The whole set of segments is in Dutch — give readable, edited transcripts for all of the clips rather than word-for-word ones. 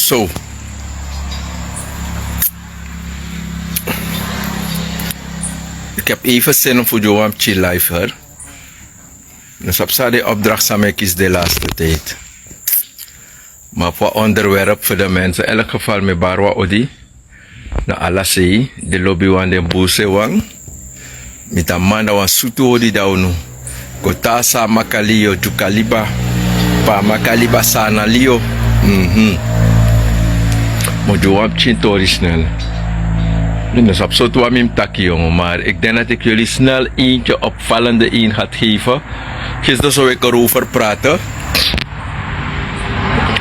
Zo. Ik heb even zin om voor Johan chill live hoor. Dus op de opdracht samen kies de laatste tijd. Maar voor onderwerp voor de mensen, in elk geval met Barwa Odi. Na Alasei, de lobby van de Boese Wang. Met een man dat was Sutu Odi Daunu. Kotasa Makalio, Jukaliba. Pa Makaliba Sanalio. Maar Johan Chintori snel. Dus op zo'n toa mim taki jongen, maar ik denk dat ik jullie snel eentje opvallende in ga geven. Gisteren zou ik erover praten.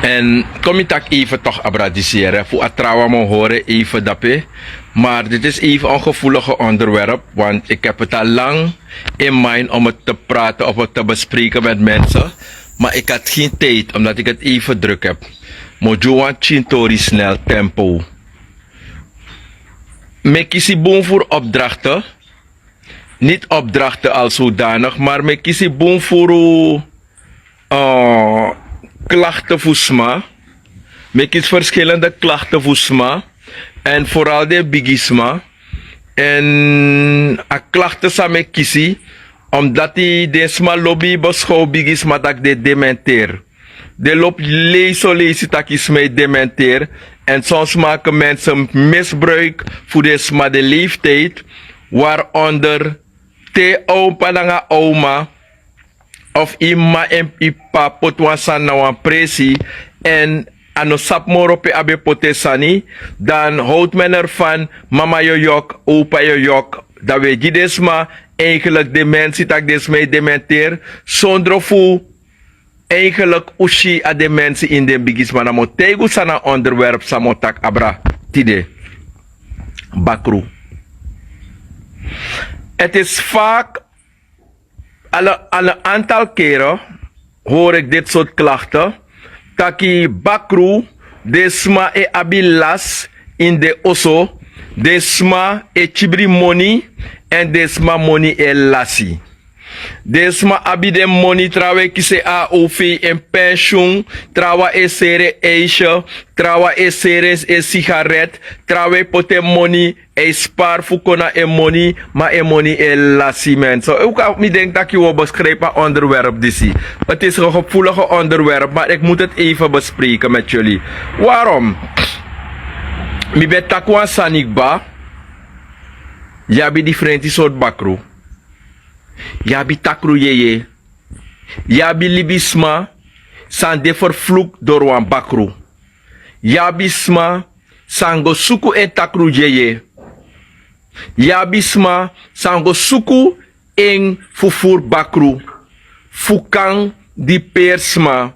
En kom ik even toch abradiseren. Voor het trouwen me horen even dappen. Maar dit is even een gevoelige onderwerp. Want ik heb het al lang in mind om het te praten of het te bespreken met mensen. Maar ik had geen tijd omdat ik het even druk heb. Mojoan Chintori snel tempo. Ik kies boom voor opdrachten. Niet opdrachten als zodanig, maar ik kies boom voor klachten voor sma. Ik kies verschillende klachten voor sma. En vooral de bigisma. En a klachten samen kiezen, omdat die de sma lobby beschouw bigisma dat de dementeer. De loopt lezen dat is mee dementeer. En soms maken mensen misbruik voor de leeftijd, waaronder te opa na oma of ima en ipa potwasan na wan presi en ano sap morope abe potesani, dan houdt men ervan mama jojok, opa jojok, dat we gidesma eigenlijk de mensen dat desmee dementeer, zonder voor eigenlijk ushi a de mensen in de bigisma na mo tegu sana onderwerp samotak abra tide bakru. Het is vaak alle aantal keren hoor ik dit soort klachten. Taki bakru desma e abilas in de osso, desma e chibri money en desma money e lasi. Desma abide money trawe kise AOV en pensioen, trawa e sere eisje, trawa e seres e sigaret, trawe pote money e spar fukona e money, ma e money e lasimen. So ik denk dat je wel beschrijven onderwerp disi. Het is een gevoelige onderwerp, maar ik moet het even bespreken met jullie. Waarom? Mi ben takwa sanikba, jabi differenti soort bakru. Yabi takru yeye. Yabi libisma san de vervloekt door wan bakru. Yabisma sango suku en takru yeye. Yabisma sango suku en fufur bakru. Fukang di persma.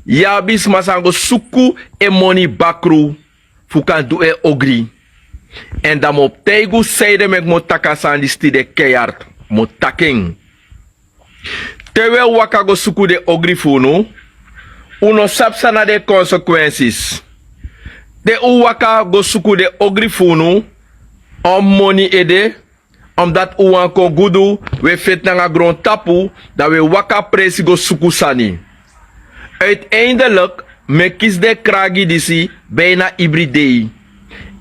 Yabisma sango suku en moni bakru. Fukang du e ogri. En dan op tegu seide mek mo takasan di stide keihard. Motaking. Terwijl wakago suku de ogrifuno, uno sapsa na de consequenties. De wakago suku de ogrifuno, om money ede, omdat uwan ko gudu, we fit na grond tapu, dat we waka presi go suku sani. Uiteindelijk, me kies de kragi disi, bijna hybridei.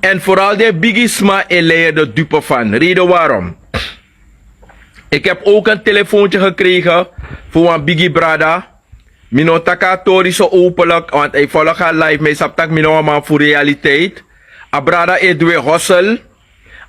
En vooral de bigisma en leer de dupe van. Reden waarom? Ik heb ook een telefoontje gekregen voor een Biggie Brada. Mino taka tori zo openlijk, want ik volg haar live mee saptak mino man voor realiteit. Abrada e doe hossel.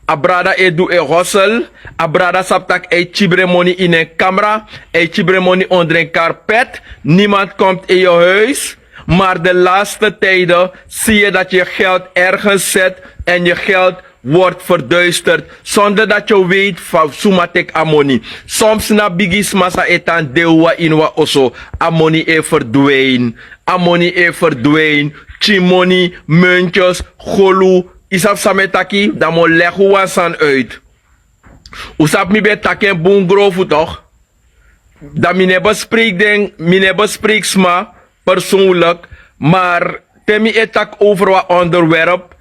Abrada e doe hossel. Abrada saptak e chibre money in een camera. E chibre money onder een carpet. Niemand komt in je huis. Maar de laatste tijden zie je dat je geld ergens zet en je geld wordt verduisterd zonder dat je weet van sumatek amoni. Soms na bigis masa etan dewa inwa oso amoni e verdween. Amoni e verdween. Chimoni, muntjes, golu. Isap sametaki, dan mo leggen wasan uit. Usap mi be taken bungrofu toch? Dat mine bespreek sma persoonlijk, maar temi etak over wat onderwerp.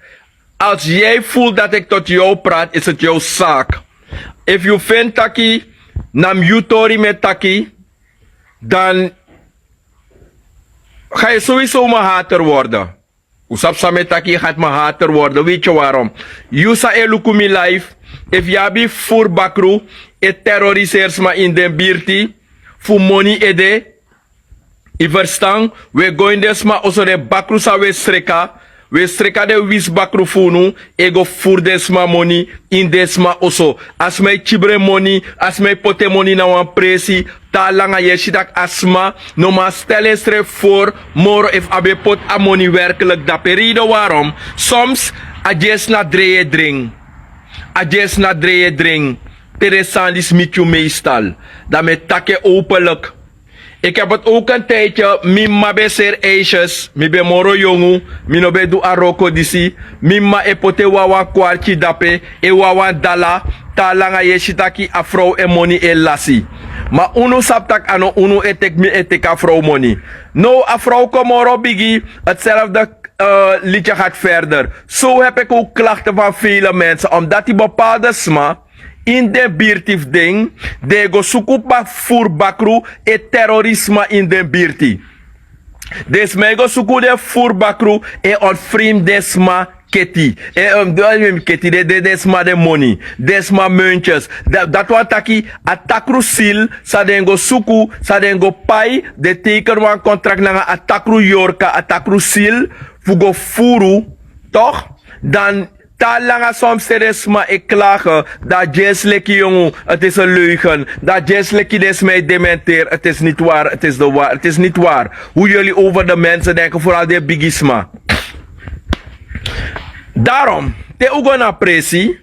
Als jij voelt dat ik tot jou praat, is het jouw zaak. If you vindt taki, nam yutori met taki, dan ga je sowieso mijn hater worden. Usap sametaki gaat me hater worden. Weet je waarom? Yusa elukumi life. If yabi voor bakru. E terroriseers ma in den birti. Fu money ede. I verstaan. We going des ma oso de bakru sa we streka. We streka de wis bakru funu. Ego voor des ma money. In des ma oso. As mij chibre money. As mij pote money na wan presi. Ta langa je shitak asma. No ma stellen strep voor. Moro if abe pot a money werkelijk. Dat periode waarom. Soms. Ajes na dreie drink. Ajes na dreie drink. Interessant is met je meestal. Dat met takke openlijk. Ik heb het ook een tijdje. Mimma be ser eisjes. Mi be moro jongu. Mi no be du aroko disi. Mimma e pote wawa kwarchi dape. E wawa dala. Ta langa ye shitaki afro e money e lasi. Maar uno saptak ano uno etek mi etek afro money. No afro komoro bigi. Hetzelfde liedje gaat verder. Zo heb ik ook klachten van vele mensen. Omdat die bepaalde sma. In de birtief ding, de go sukupa voor bakru e terrorisme in de birti. Des mego suku de voor bakru e on frame desma keti. Keti de desma de money. Desma muntjes. Dat wat taki atakru sil, sa dengo suku, sa dengo pai, de teken wan contract na atakru yorka, atakru sil, fugo furu, toch? Dan ta langa soms teresma ik klagen dat Jessleki jongen, het is een leugen. Dat Jessleki des mij dementeer, het is niet waar, het is de waar, het is niet waar. Hoe jullie over de mensen denken, vooral de bigisma. Daarom, te ugona pressie,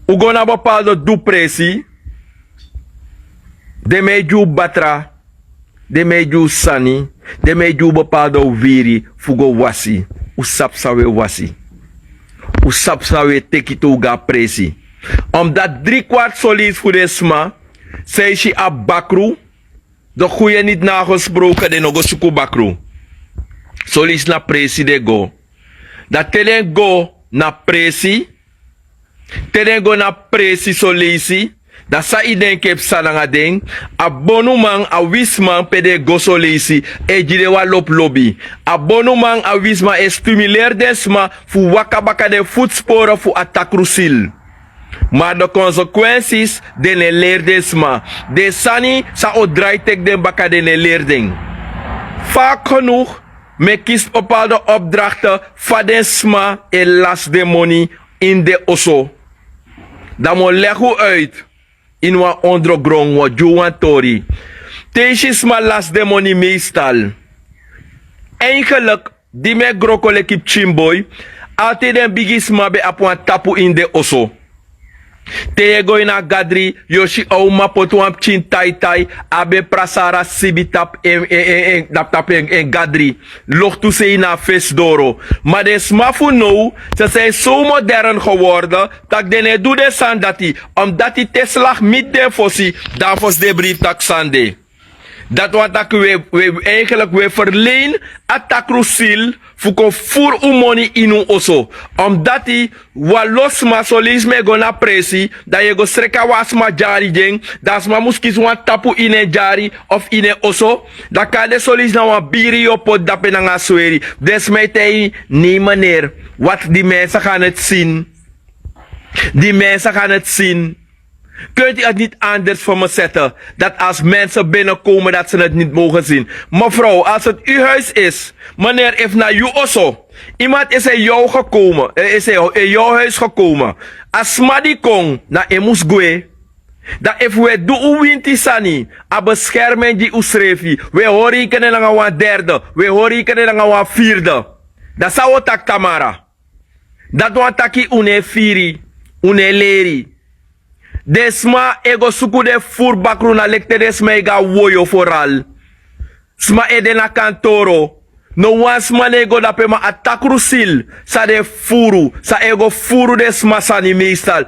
ugona bepaalde doelpressie, de meju batra, de meju sani, de meju bepaalde wiri, fugo wasi, usap sawe wasi. Usap sawe tekito ga presi. Omdat 3/4 solies voor de sma. Zei je ab bakru. De goeie niet nagesproken. De nog suku bakru. Solies na presi de go. Dat telen go na presi. Telen go na presi solisi. Dat sa iden kep salanga ding. A bonumang a wisman pede go solisi. E jirewa lop lobby. A bonumang a wisman e stimuleer desma. Fu wakabaka de voetsporen fu atakrusil. Maar de consequenties de ne leer desma. De sani sa o draaitek den baka de ne leerding. Vaak genoeg. Me kiest bepaalde opdrachten. Fadesma e las de money in de osso. Dat mo leggen uit. In wa ondergrond wa juwan tori. Teisjes ma las de money meestal. Eigenlijk, die me grokole kip chimboy, altijd den bigis ma be apwan tapu in de osso. Te go ina gadri, yoshi au ma potwam chin tai tai, abe prasara sibitap en gadri. Lochtu se ina fesdoro. Maar de smafu nou, ze zijn zo modern geworden, dat de doe de sandati, omdat die teslag met de fossi, dan fos de brief tak sande. Dat wat we eigenlijk we verleen atakrusil fuko voor money inu oso. Omdat die walos ma solisme gona presi, dat je go streka wasma jari jeng, dat ma muskis wan tapu ine jari of ine oso, dat kan de solis na wan biri op pot dape na nga sweri. Des mij tei, nee meneer, wat die mensen gaan het zien. Die mensen gaan het zien. Kunt u het niet anders voor me zetten? Dat als mensen binnenkomen dat ze het niet mogen zien. Mevrouw, als het uw huis is. Meneer, heeft naar u osso. Iemand is in jou gekomen. Is in jouw huis gekomen. Als Madi Kong naar Emusgwe. Dat if we doen winti sani. A bescherming die usrefi. We horen kunnen naar een derde. We horen kunnen naar een vierde. Dat zou het tak Tamara. Dat want taki une firi. Une leri. Desma ego suku de fur bakru na lekte desma ega woyo foral. Sma ede na kantoro. No wansma nego da pema atakru sil. Sa de furu. Sa ego furu desma sani meestal.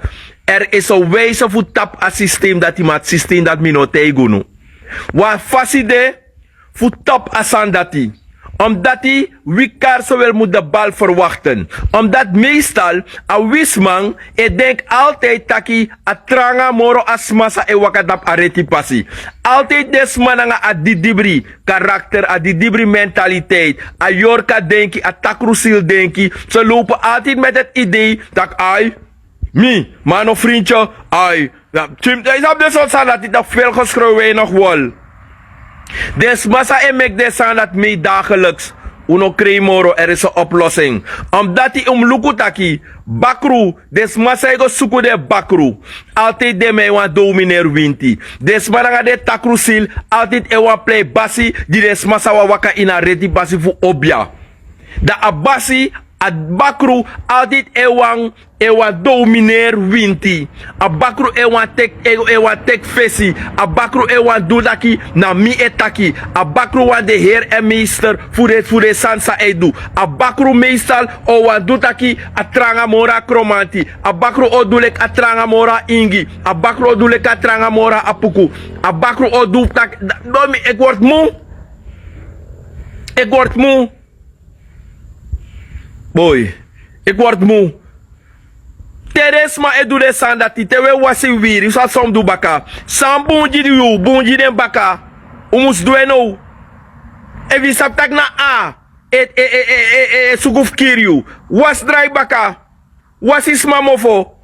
Is een wijze voor tap a systeem dat iemand systeem dat mino tegunu. Wa faside voor tap a sandati. Omdat hij wikar zowel moet de bal verwachten. Omdat meestal a wisman denk altijd taki a tranga moro asmasa e wakadap areti pasi. Altijd desmananga a didibri karakter, a didibri mentaliteit. A yorka denki, a takrusil denki. Ze lopen altijd met het idee dat ai, mano vriendje, ai. Is op de soort dat hij dat veel geschreven nog wel. Des massa en mek des aan dat mee dagelijks. Uno kremoro, er is een oplossing. Omdat hij lukutaki, bakru, des massa ego suku de bakru. Altijd de mij wan domineer winti. Des massa de takrusil, altijd ewa play basi, die des massa wa waka ina reti basi fu obia. Da abasi, a bakru altijd ewa domineer winti. A bakru ewa tek fesi. A bakru ewa dudaki na mi etaki. A bakru wan de heer en meester voor de sansa edu. A bakru meestal owa dudaki a tranga mora kromanti. A bakru odulek a tranga mora ingi. A bakru odulek a tranga mora apuku. A bakru odutak. Domi, ik word moe. Ik word moe. Boy, ik word moe. Teresma edu de sandati, tewe wasi wiri, sa som du baka. Sam bunji di yu, bunji den baka. Umus dueno. Evi saptak na a. Suguf kiryu. Was dry baka. Wasi smamofo.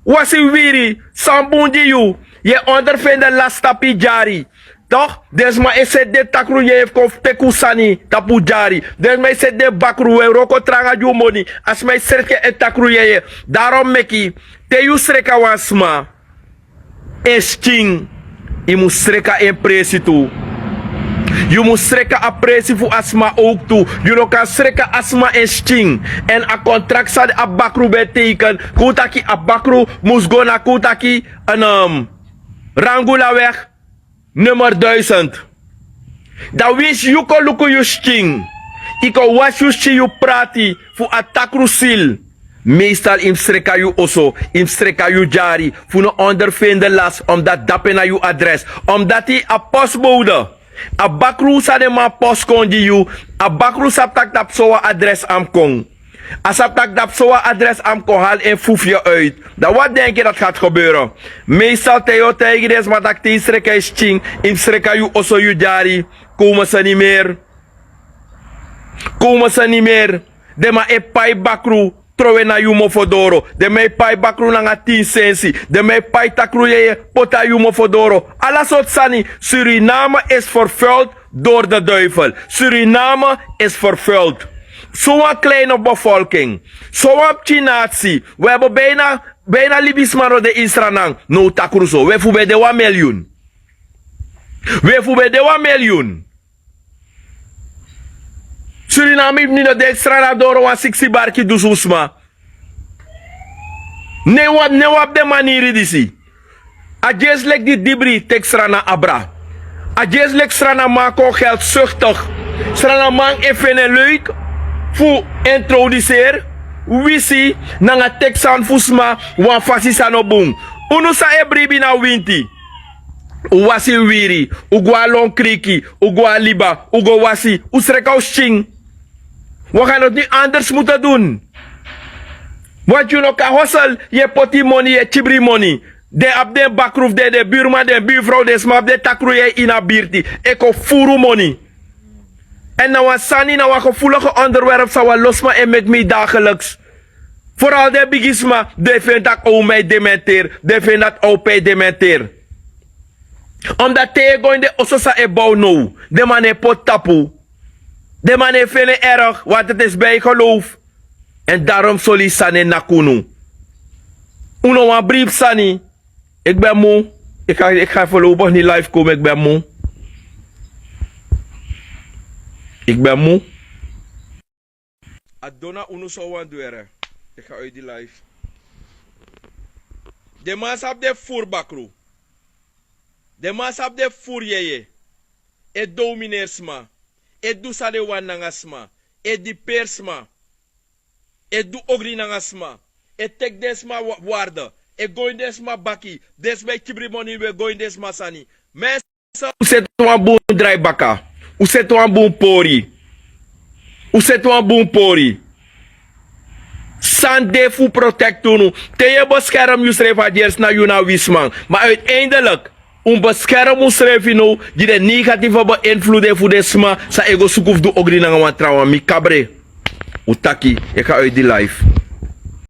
Wasi wiri, sam bunji yu. Je ondervindt de lastapi jari. Toch? Desma is het de takru je heeft kof tekusani tapu jari. Desma is het de bakru we roko tranga ju moni. As mij serke et takru je. Daarom meki. Te yu sreka wansma. Esting. Je moet sreka in presi toe. Je moet sreka a presi fu asma ook toe. Je kan sreka asma en sting. En a contract sa de a bakru beteken. Kutaki a bakru moest go na kutaki een Rangula weg. Nummer 1000. Da wis yuko luko yu sting. Iko was yu shi yu prati fu atakru sil. Meestal im streka yu oso, im streka yu jari. Fu no ondervinden las, omdat dapen na yu adres. Omdat die a postbode. A bakru sa de ma post kondi yu. A bakru sa tak tap soa adres am kong. Als ik dat zo'n adres aan kon halen en foef je uit. Dan wat denk je dat gaat gebeuren? Meestal tegen tegen des maar dat die streka is ching. In streka je osso je jari. Komen ze niet meer. Komen ze niet meer. De ma e pai bakru. Trowe na yumo fodoro. De me pai bakru na nga 10 sensi. De me pai takru je pota yumo fodoro. Alla soort sani. Suriname is vervuild door de duivel. Suriname is vervuild. Zo'n kleine bevolking. Zo'n natie. We hebben bijna Libismaro de Israël. No takruso. We voelen de 1 miljoen. We voelen de 1 miljoen. Suriname heeft niet de extra door een 60 barki dus usma. Ne wap de manier disi. Ajes lek die dibri tek strana abra. Ajes lek strana mako geld zuchtig. Strana man even leuk. Fu introduceer wisi nanga teksan fusma wan fasisa no boom. Unu sa ebribi na winti. Uwasi wiri, ugwa long kriki, ugwa liba, ugo wasi, usreka usching. We gaan het niet anders moeten doen. Wat je nog kan hossel, je poti money, je chibri money. De ab de bakroef, de buurman, de buurvrouw, de smap, de takroeie in a birti. Eko furu money. En nou was Sani, nou een gevoelige onderwerp zou wel losma en met mij dagelijks. Vooral de bigisma, de vindt dat ook mij dementeer, de vindt dat ook mij dementeer. Omdat tegen de ososa e bouw nou, de man heeft pot tapu. De man heeft veel erg, want het is bijgeloof. En daarom soli Sani nakunu. Uno een brief Sani. Ik ben moe. Ik ga voorlopig niet live komen, ik ben moe. Ik ben moe. Adona uno zo waan doen. Ik ga uit die live. De man sap de voerbakru. De man sap de voerjeje. Et domineersma. Et du sade wan nangasma. Et di persma. Et du ogri nangasma. Et tek desma waarde. Et goin desma baki. Desma kibri money we goin desma sani. Mensen. Zet wan boon draai baka. U zet wan boon pori. U zet een boom pori. Sande fu protectu nu. Te je bescherm je schrijf naar je naar wisman. Maar uiteindelijk, bescherm schrijf je nu, die de negatieve beïnvloeding voor de sma, sa ego zoek of doe ook die naar een trouwen. Mi cabre. Utaki, ik ga uit die live.